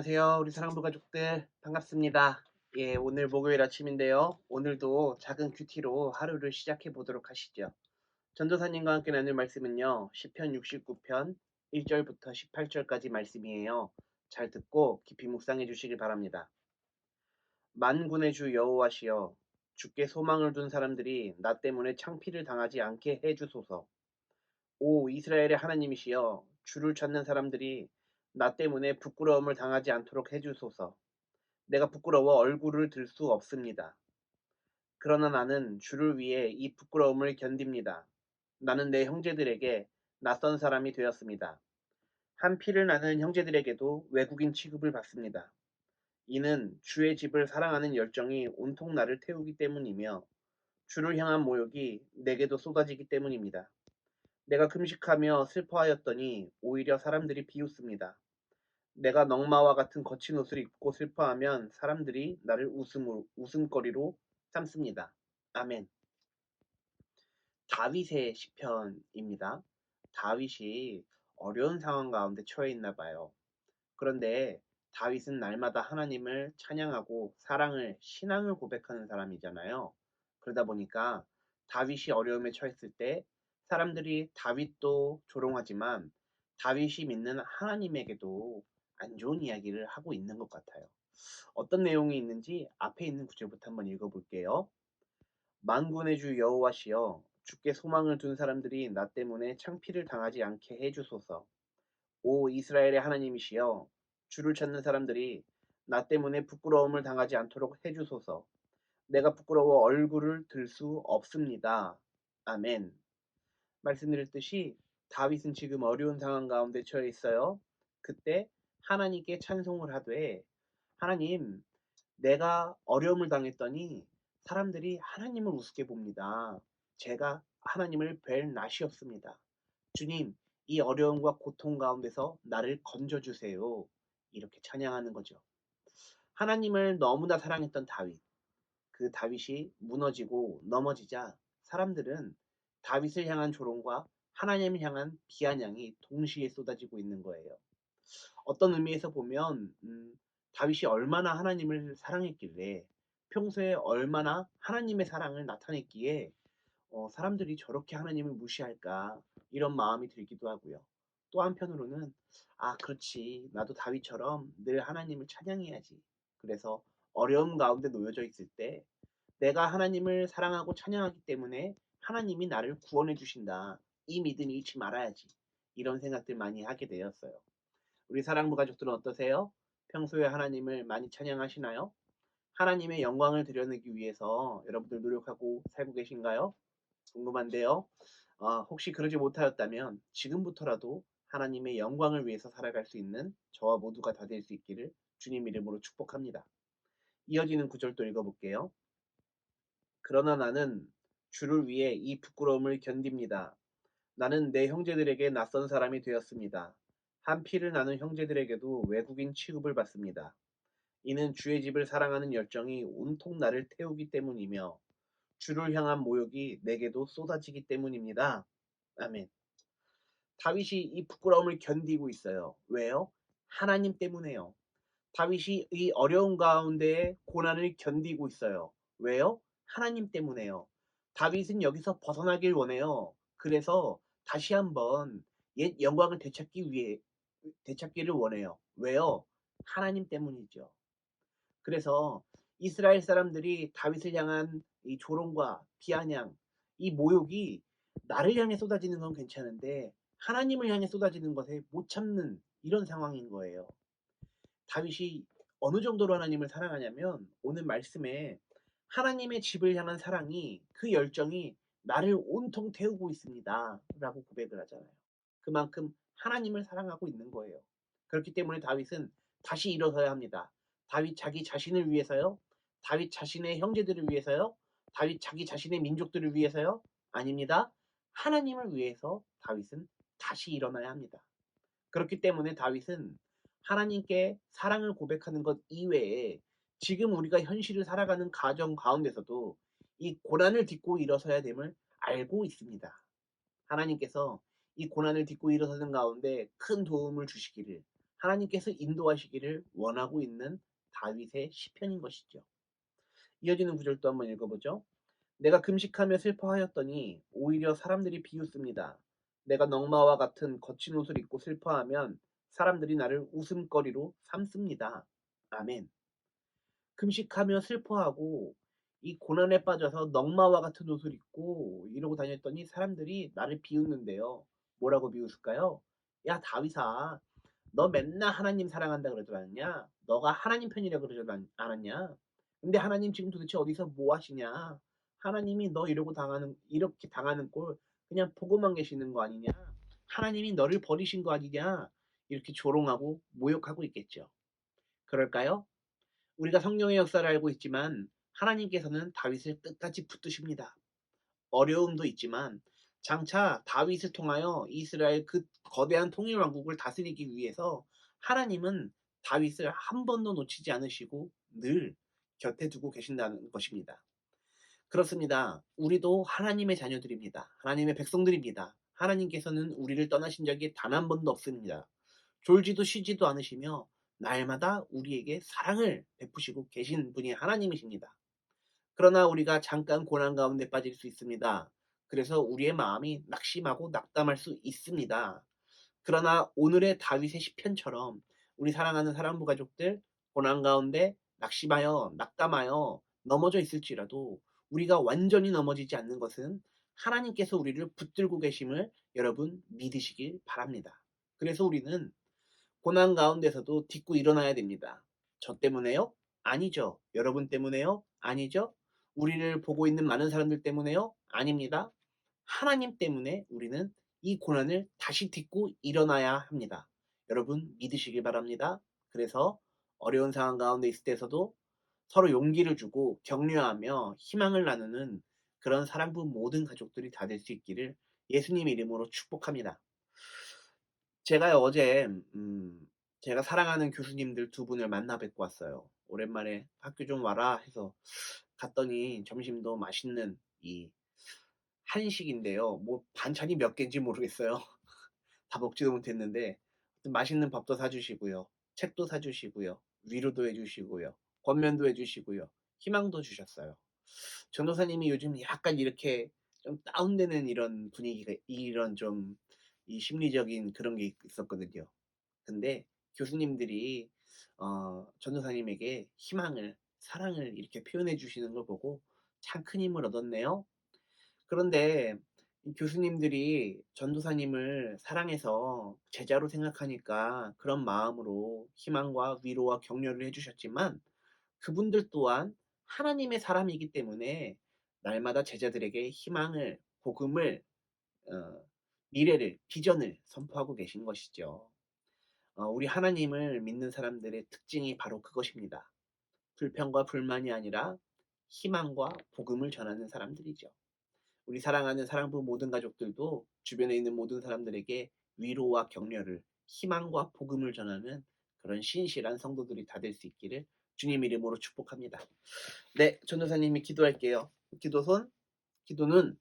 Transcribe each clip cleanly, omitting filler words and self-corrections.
안녕하세요. 우리 사랑부 가족들 반갑습니다. 예, 오늘 목요일 아침인데요. 오늘도 작은 큐티로 하루를 시작해 보도록 하시죠. 전도사님과 함께 나눌 말씀은요. 시편 69편 1절부터 18절까지 말씀이에요. 잘 듣고 깊이 묵상해 주시길 바랍니다. 만군의 주 여호와시여, 주께 소망을 둔 사람들이 나 때문에 창피를 당하지 않게 해 주소서. 오 이스라엘의 하나님이시여, 주를 찾는 사람들이 나 때문에 부끄러움을 당하지 않도록 해 주소서. 내가 부끄러워 얼굴을 들 수 없습니다. 그러나 나는 주를 위해 이 부끄러움을 견딥니다. 나는 내 형제들에게 낯선 사람이 되었습니다. 한 피를 나는 형제들에게도 외국인 취급을 받습니다. 이는 주의 집을 사랑하는 열정이 온통 나를 태우기 때문이며 주를 향한 모욕이 내게도 쏟아지기 때문입니다. 내가 금식하며 슬퍼하였더니 오히려 사람들이 비웃습니다. 내가 넝마와 같은 거친 옷을 입고 슬퍼하면 사람들이 나를 웃음거리로 삼습니다. 아멘. 다윗의 시편입니다. 다윗이 어려운 상황 가운데 처해 있나 봐요. 그런데 다윗은 날마다 하나님을 찬양하고 사랑을, 신앙을 고백하는 사람이잖아요. 그러다 보니까 다윗이 어려움에 처했을 때 사람들이 다윗도 조롱하지만 다윗이 믿는 하나님에게도 안 좋은 이야기를 하고 있는 것 같아요. 어떤 내용이 있는지 앞에 있는 구절부터 한번 읽어볼게요. 만군의 주 여호와시여, 주께 소망을 둔 사람들이 나 때문에 창피를 당하지 않게 해주소서. 오 이스라엘의 하나님이시여, 주를 찾는 사람들이 나 때문에 부끄러움을 당하지 않도록 해주소서. 내가 부끄러워 얼굴을 들 수 없습니다. 아멘. 말씀드렸듯이 다윗은 지금 어려운 상황 가운데 처해 있어요. 그때 하나님께 찬송을 하되, 하나님, 내가 어려움을 당했더니 사람들이 하나님을 우습게 봅니다. 제가 하나님을 뵐 낯이 없습니다. 주님, 이 어려움과 고통 가운데서 나를 건져주세요. 이렇게 찬양하는 거죠. 하나님을 너무나 사랑했던 다윗. 그 다윗이 무너지고 넘어지자 사람들은 다윗을 향한 조롱과 하나님을 향한 비아냥이 동시에 쏟아지고 있는 거예요. 어떤 의미에서 보면 다윗이 얼마나 하나님을 사랑했길래, 평소에 얼마나 하나님의 사랑을 나타냈기에 사람들이 저렇게 하나님을 무시할까, 이런 마음이 들기도 하고요. 또 한편으로는 그렇지, 나도 다윗처럼 늘 하나님을 찬양해야지. 그래서 어려움 가운데 놓여져 있을 때 내가 하나님을 사랑하고 찬양하기 때문에 하나님이 나를 구원해 주신다, 이 믿음을 잃지 말아야지, 이런 생각들 많이 하게 되었어요. 우리 사랑부 가족들은 어떠세요? 평소에 하나님을 많이 찬양하시나요? 하나님의 영광을 드러내기 위해서 여러분들 노력하고 살고 계신가요? 궁금한데요. 혹시 그러지 못하였다면 지금부터라도 하나님의 영광을 위해서 살아갈 수 있는 저와 모두가 다 될 수 있기를 주님 이름으로 축복합니다. 이어지는 구절도 읽어볼게요. 그러나 나는 주를 위해 이 부끄러움을 견딥니다. 나는 내 형제들에게 낯선 사람이 되었습니다. 한 피를 나눈 형제들에게도 외국인 취급을 받습니다. 이는 주의 집을 사랑하는 열정이 온통 나를 태우기 때문이며 주를 향한 모욕이 내게도 쏟아지기 때문입니다. 아멘. 다윗이 이 부끄러움을 견디고 있어요. 왜요? 하나님 때문에요. 다윗이 이 어려운 가운데에 고난을 견디고 있어요. 왜요? 하나님 때문에요. 다윗은 여기서 벗어나길 원해요. 그래서 다시 한번 옛 영광을 되찾기를 원해요. 왜요? 하나님 때문이죠. 그래서 이스라엘 사람들이 다윗을 향한 이 조롱과 비아냥, 이 모욕이 나를 향해 쏟아지는 건 괜찮은데 하나님을 향해 쏟아지는 것에 못 참는 이런 상황인 거예요. 다윗이 어느 정도로 하나님을 사랑하냐면 오늘 말씀에 하나님의 집을 향한 사랑이, 그 열정이 나를 온통 태우고 있습니다 라고 고백을 하잖아요. 그만큼 하나님을 사랑하고 있는 거예요. 그렇기 때문에 다윗은 다시 일어서야 합니다. 다윗 자기 자신을 위해서요? 다윗 자신의 형제들을 위해서요? 다윗 자기 자신의 민족들을 위해서요? 아닙니다. 하나님을 위해서 다윗은 다시 일어나야 합니다. 그렇기 때문에 다윗은 하나님께 사랑을 고백하는 것 이외에 지금 우리가 현실을 살아가는 가정 가운데서도 이 고난을 딛고 일어서야 됨을 알고 있습니다. 하나님께서 이 고난을 딛고 일어서는 가운데 큰 도움을 주시기를, 하나님께서 인도하시기를 원하고 있는 다윗의 시편인 것이죠. 이어지는 구절 또 한번 읽어보죠. 내가 금식하며 슬퍼하였더니 오히려 사람들이 비웃습니다. 내가 넝마와 같은 거친 옷을 입고 슬퍼하면 사람들이 나를 웃음거리로 삼습니다. 아멘. 금식하며 슬퍼하고 이 고난에 빠져서 넝마와 같은 옷을 입고 이러고 다녔더니 사람들이 나를 비웃는데요. 뭐라고 비웃을까요? 야 다윗아, 너 맨날 하나님 사랑한다 그러지 않았냐? 너가 하나님 편이라 그러지 않았냐? 근데 하나님 지금 도대체 어디서 뭐 하시냐? 하나님이 너 이러고 당하는 이렇게 당하는 꼴 그냥 보고만 계시는 거 아니냐? 하나님이 너를 버리신 거 아니냐? 이렇게 조롱하고 모욕하고 있겠죠. 그럴까요? 우리가 성령의 역사를 알고 있지만 하나님께서는 다윗을 끝까지 붙드십니다. 어려움도 있지만 장차 다윗을 통하여 이스라엘 그 거대한 통일 왕국을 다스리기 위해서 하나님은 다윗을 한 번도 놓치지 않으시고 늘 곁에 두고 계신다는 것입니다. 그렇습니다. 우리도 하나님의 자녀들입니다. 하나님의 백성들입니다. 하나님께서는 우리를 떠나신 적이 단 한 번도 없습니다. 졸지도 쉬지도 않으시며 날마다 우리에게 사랑을 베푸시고 계신 분이 하나님이십니다. 그러나 우리가 잠깐 고난 가운데 빠질 수 있습니다. 그래서 우리의 마음이 낙심하고 낙담할 수 있습니다. 그러나 오늘의 다윗의 시편처럼 우리 사랑하는 사랑부 가족들 고난 가운데 낙심하여 낙담하여 넘어져 있을지라도 우리가 완전히 넘어지지 않는 것은 하나님께서 우리를 붙들고 계심을 여러분 믿으시길 바랍니다. 그래서 우리는 고난 가운데서도 딛고 일어나야 됩니다. 저 때문에요? 아니죠. 여러분 때문에요? 아니죠. 우리를 보고 있는 많은 사람들 때문에요? 아닙니다. 하나님 때문에 우리는 이 고난을 다시 딛고 일어나야 합니다. 여러분 믿으시길 바랍니다. 그래서 어려운 상황 가운데 있을 때서도 서로 용기를 주고 격려하며 희망을 나누는 그런 사랑부 모든 가족들이 다 될 수 있기를 예수님 이름으로 축복합니다. 제가 어제 제가 사랑하는 교수님들 두 분을 만나 뵙고 왔어요. 오랜만에 "학교 좀 와라." 해서 갔더니 점심도 맛있는 이 한식인데요. 뭐 반찬이 몇 개인지 모르겠어요. 다 먹지도 못했는데 맛있는 밥도 사 주시고요. 책도 사 주시고요. 위로도 해 주시고요. 권면도 해 주시고요. 희망도 주셨어요. 전도사님이 요즘 약간 이렇게 좀 다운되는 이런 분위기가 이런 좀 이 심리적인 그런 게 있었거든요. 근데 교수님들이 전도사님에게 희망을, 사랑을 이렇게 표현해 주시는 걸 보고 참 큰 힘을 얻었네요. 그런데 이 교수님들이 전도사님을 사랑해서 제자로 생각하니까 그런 마음으로 희망과 위로와 격려를 해 주셨지만 그분들 또한 하나님의 사람이기 때문에 날마다 제자들에게 희망을, 복음을, 어 미래를, 비전을 선포하고 계신 것이죠. 우리 하나님을 믿는 사람들의 특징이 바로 그것입니다. 불평과 불만이 아니라 희망과 복음을 전하는 사람들이죠. 우리 사랑하는 사랑부 모든 가족들도 주변에 있는 모든 사람들에게 위로와 격려를, 희망과 복음을 전하는 그런 신실한 성도들이 다 될 수 있기를 주님 이름으로 축복합니다. 네, 전도사님이 기도할게요. 기도는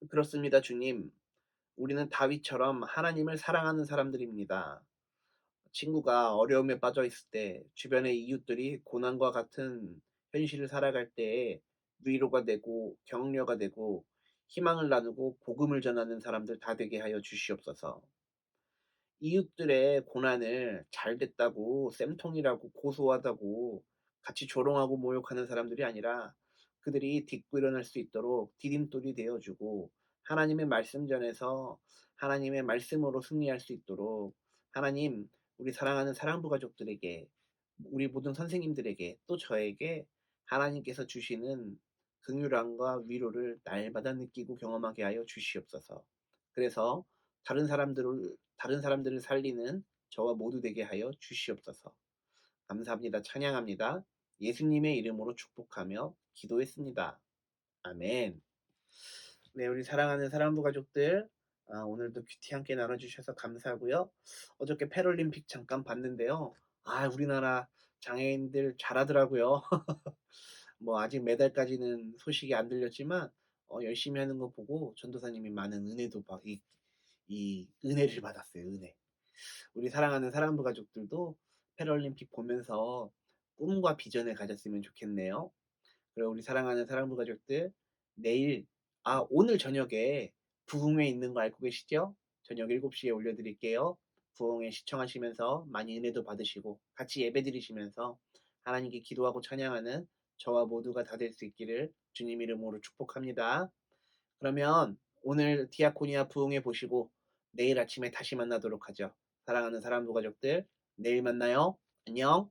그렇습니다, 주님. 우리는 다윗처럼 하나님을 사랑하는 사람들입니다. 친구가 어려움에 빠져 있을 때 주변의 이웃들이 고난과 같은 현실을 살아갈 때에 위로가 되고 격려가 되고 희망을 나누고 복음을 전하는 사람들 다 되게 하여 주시옵소서. 이웃들의 고난을 잘 됐다고 쌤통이라고 고소하다고 같이 조롱하고 모욕하는 사람들이 아니라 그들이 딛고 일어날 수 있도록 디딤돌이 되어 주고 하나님의 말씀 전에서 하나님의 말씀으로 승리할 수 있도록 하나님 우리 사랑하는 사랑부 가족들에게 우리 모든 선생님들에게 또 저에게 하나님께서 주시는 긍휼함과 위로를 날마다 느끼고 경험하게 하여 주시옵소서. 그래서 다른 사람들을 살리는 저와 모두 되게 하여 주시옵소서. 감사합니다. 찬양합니다. 예수님의 이름으로 축복하며 기도했습니다. 아멘. 네, 우리 사랑하는 사랑부 가족들, 오늘도 큐티 함께 나눠주셔서 감사하고요. 어저께 패럴림픽 잠깐 봤는데요. 우리나라 장애인들 잘하더라고요. 뭐 아직 메달까지는 소식이 안 들렸지만 열심히 하는 거 보고 전도사님이 많은 은혜도 이 은혜를 받았어요. 은혜. 우리 사랑하는 사랑부 가족들도 패럴림픽 보면서 꿈과 비전을 가졌으면 좋겠네요. 그리고 우리 사랑하는 사랑부 가족들, 내일, 오늘 저녁에 부흥회 있는 거 알고 계시죠? 저녁 7시에 올려드릴게요. 부흥회 시청하시면서 많이 은혜도 받으시고 같이 예배 드리시면서 하나님께 기도하고 찬양하는 저와 모두가 다 될 수 있기를 주님 이름으로 축복합니다. 그러면 오늘 디아코니아 부흥회 보시고 내일 아침에 다시 만나도록 하죠. 사랑하는 사랑부 가족들, 내일 만나요. 안녕.